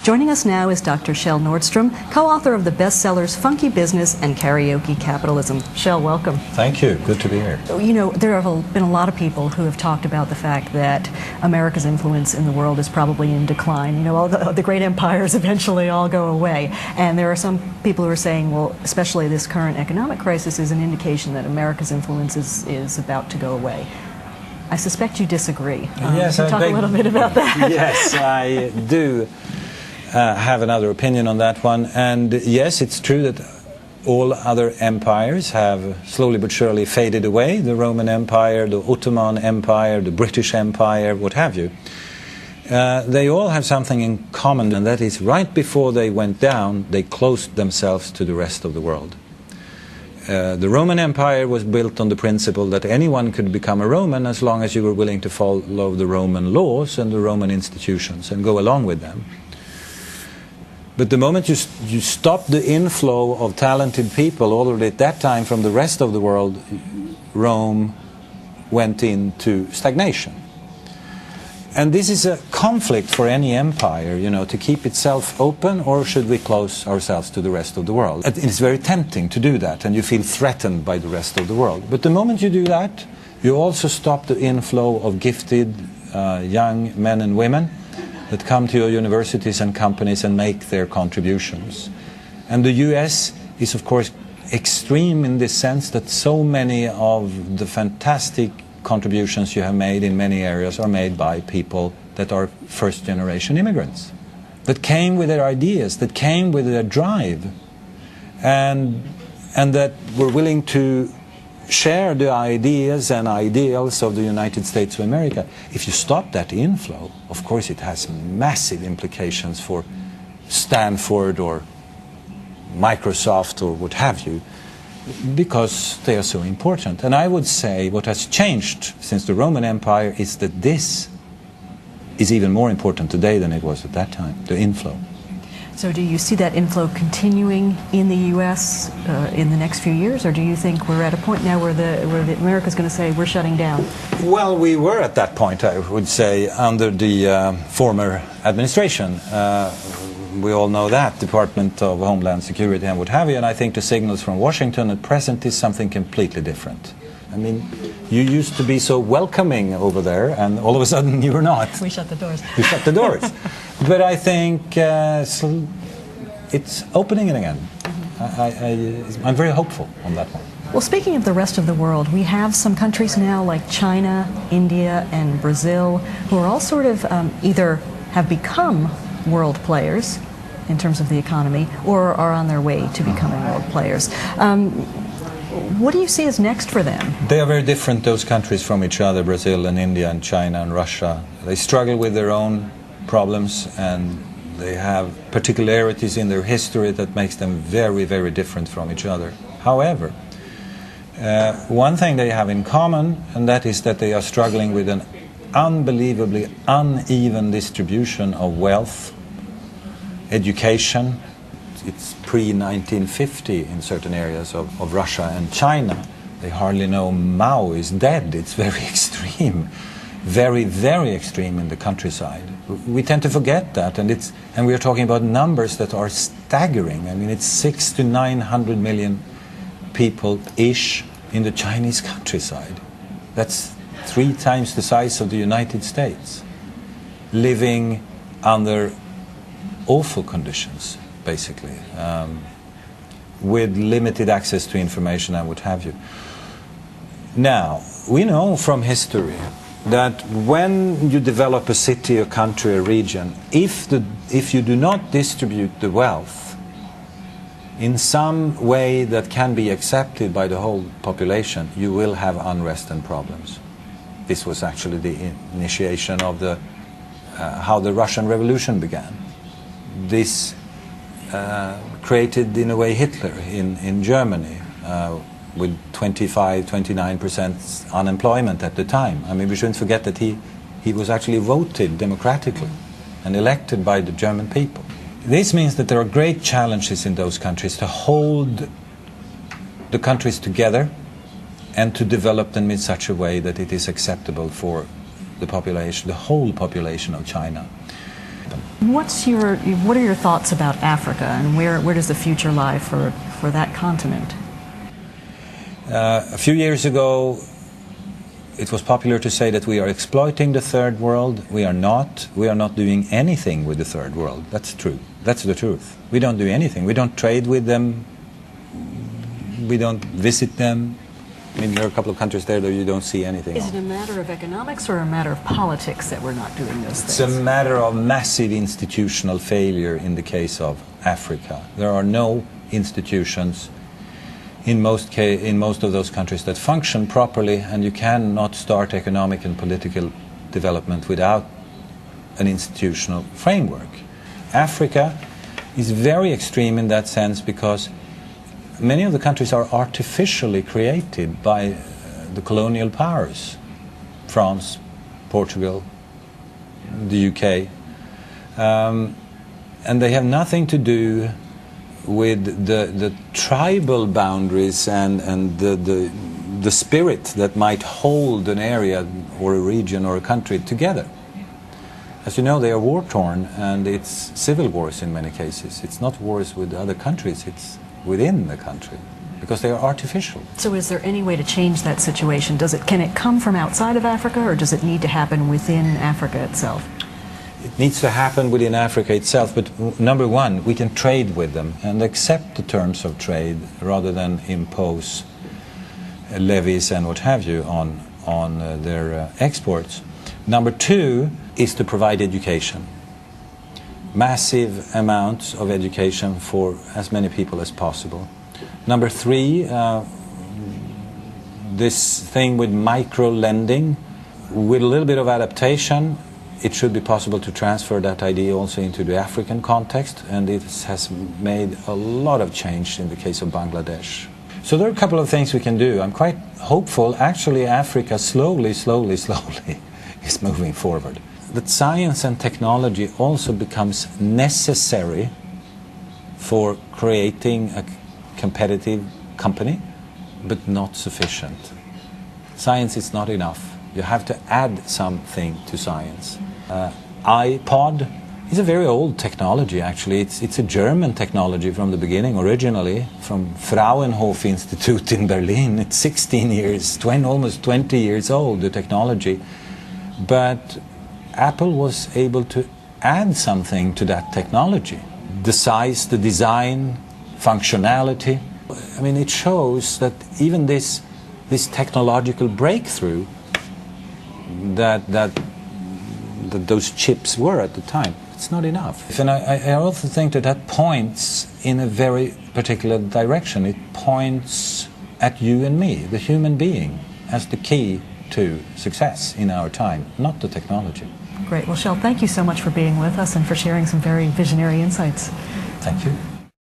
Joining us now is Dr. KJELL Nordstrom, co-author of the bestsellers Funky Business and Karaoke Capitalism. KJELL, welcome. Thank you. Good to be here. You know, there have been a lot of people who have talked about the fact that America's influence in the world is probably in decline. You know, all the great empires eventually all go away. And there are some people who are saying, well, especially this current economic crisis is an indication that America's influence is about to go away. I suspect you disagree. Yes, can you talk a little bit about that? Yes, I do have another opinion on that one. And yes, it's true that all other empires have slowly but surely faded away. The Roman Empire, the Ottoman Empire, the British Empire, what have you. They all have something in common, and that is right before they went down, they closed themselves to the rest of the world. The Roman Empire was built on the principle that anyone could become a Roman as long as you were willing to follow the Roman laws and the Roman institutions and go along with them. But the moment you stop the inflow of talented people already at that time from the rest of the world, Rome went into stagnation. And this is a conflict for any empire, you know, to keep itself open, or should we close ourselves to the rest of the world? It's very tempting to do that, and you feel threatened by the rest of the world. But the moment you do that, you also stop the inflow of gifted young men and women that come to your universities and companies and make their contributions. And the US is, of course, extreme in this sense that so many of the fantastic contributions you have made in many areas are made by people that are first-generation immigrants, that came with their ideas, that came with their drive, and that were willing to share the ideas and ideals of the United States of America. If you stop that inflow, of course it has massive implications for Stanford or Microsoft or what have you, because they are so important. And I would say what has changed since the Roman Empire is that this is even more important today than it was at that time, the inflow. So do you see that inflow continuing in the U.S. In the next few years, or do you think we're at a point now where America's going to say we're shutting down? Well, we were at that point, I would say, under the former administration. We all know that, Department of Homeland Security and what have you, and I think the signals from Washington at present is something completely different. I mean, you used to be so welcoming over there, and all of a sudden you were not. We shut the doors. We shut the doors. But I think it's opening it again. I'm very hopeful on that one. Well, speaking of the rest of the world, we have some countries now like China, India, and Brazil who are all sort of either have become world players in terms of the economy or are on their way to becoming world players. What do you see as next for them? They are very different, those countries, from each other, Brazil and India and China and Russia. They struggle with their own problems, and they have particularities in their history that makes them very, very different from each other. However, one thing they have in common, and that is that they are struggling with an unbelievably uneven distribution of wealth, education. It's pre-1950 in certain areas of Russia and China. They hardly know Mao is dead. It's very extreme, very, very extreme in the countryside. We tend to forget that, and we are talking about numbers that are staggering. I mean, it's 600 to 900 million people-ish in the Chinese countryside. That's 3 times the size of the United States, living under awful conditions, basically, with limited access to information and what have you. Now, we know from history that when you develop a city, a country, a region, if you do not distribute the wealth in some way that can be accepted by the whole population, you will have unrest and problems. This was actually the initiation of how the Russian Revolution began. This created, in a way, Hitler in Germany with 25–29% unemployment at the time. I mean, we shouldn't forget that he was actually voted democratically and elected by the German people. This means that there are great challenges in those countries to hold the countries together and to develop them in such a way that it is acceptable for the population, the whole population of China. What are your thoughts about Africa, and where does the future lie for that continent? A few years ago, it was popular to say that we are exploiting the third world. We are not. We are not doing anything with the third world. That's true. That's the truth. We don't do anything. We don't trade with them. We don't visit them. I mean, there are a couple of countries there that you don't see anything Is it a matter of economics or a matter of politics that we're not doing those things? It's a matter of massive institutional failure in the case of Africa. There are no institutions in most of those countries that function properly, and you cannot start economic and political development without an institutional framework. Africa is very extreme in that sense because many of the countries are artificially created by the colonial powers, France, Portugal, the UK, and they have nothing to do with the tribal boundaries and the spirit that might hold an area or a region or a country together. As you know, they are war-torn, and it's civil wars in many cases. It's not wars with other countries, it's within the country, because they are artificial. So is there any way to change that situation? Can it come from outside of Africa, or does it need to happen within Africa itself? It needs to happen within Africa itself, but number one, we can trade with them and accept the terms of trade rather than impose levies and what have you on their exports. Number two is to provide education. Massive amounts of education for as many people as possible. Number three, this thing with micro-lending, with a little bit of adaptation, it should be possible to transfer that idea also into the African context, and it has made a lot of change in the case of Bangladesh. So there are a couple of things we can do. I'm quite hopeful. Actually, Africa slowly is moving forward. That science and technology also becomes necessary for creating a competitive company, but not sufficient. Science is not enough. You have to add something to science. iPod is a very old technology, actually. It's a German technology from the beginning, originally, from Fraunhofer Institute in Berlin. It's 16 years, almost 20 years old, the technology. But Apple was able to add something to that technology. The size, the design, functionality. I mean, it shows that even this technological breakthrough that those chips were at the time, it's not enough. And I also think that points in a very particular direction. It points at you and me, the human being, as the key to success in our time, not the technology. Great. Well, Kjell, thank you so much for being with us and for sharing some very visionary insights. Thank you.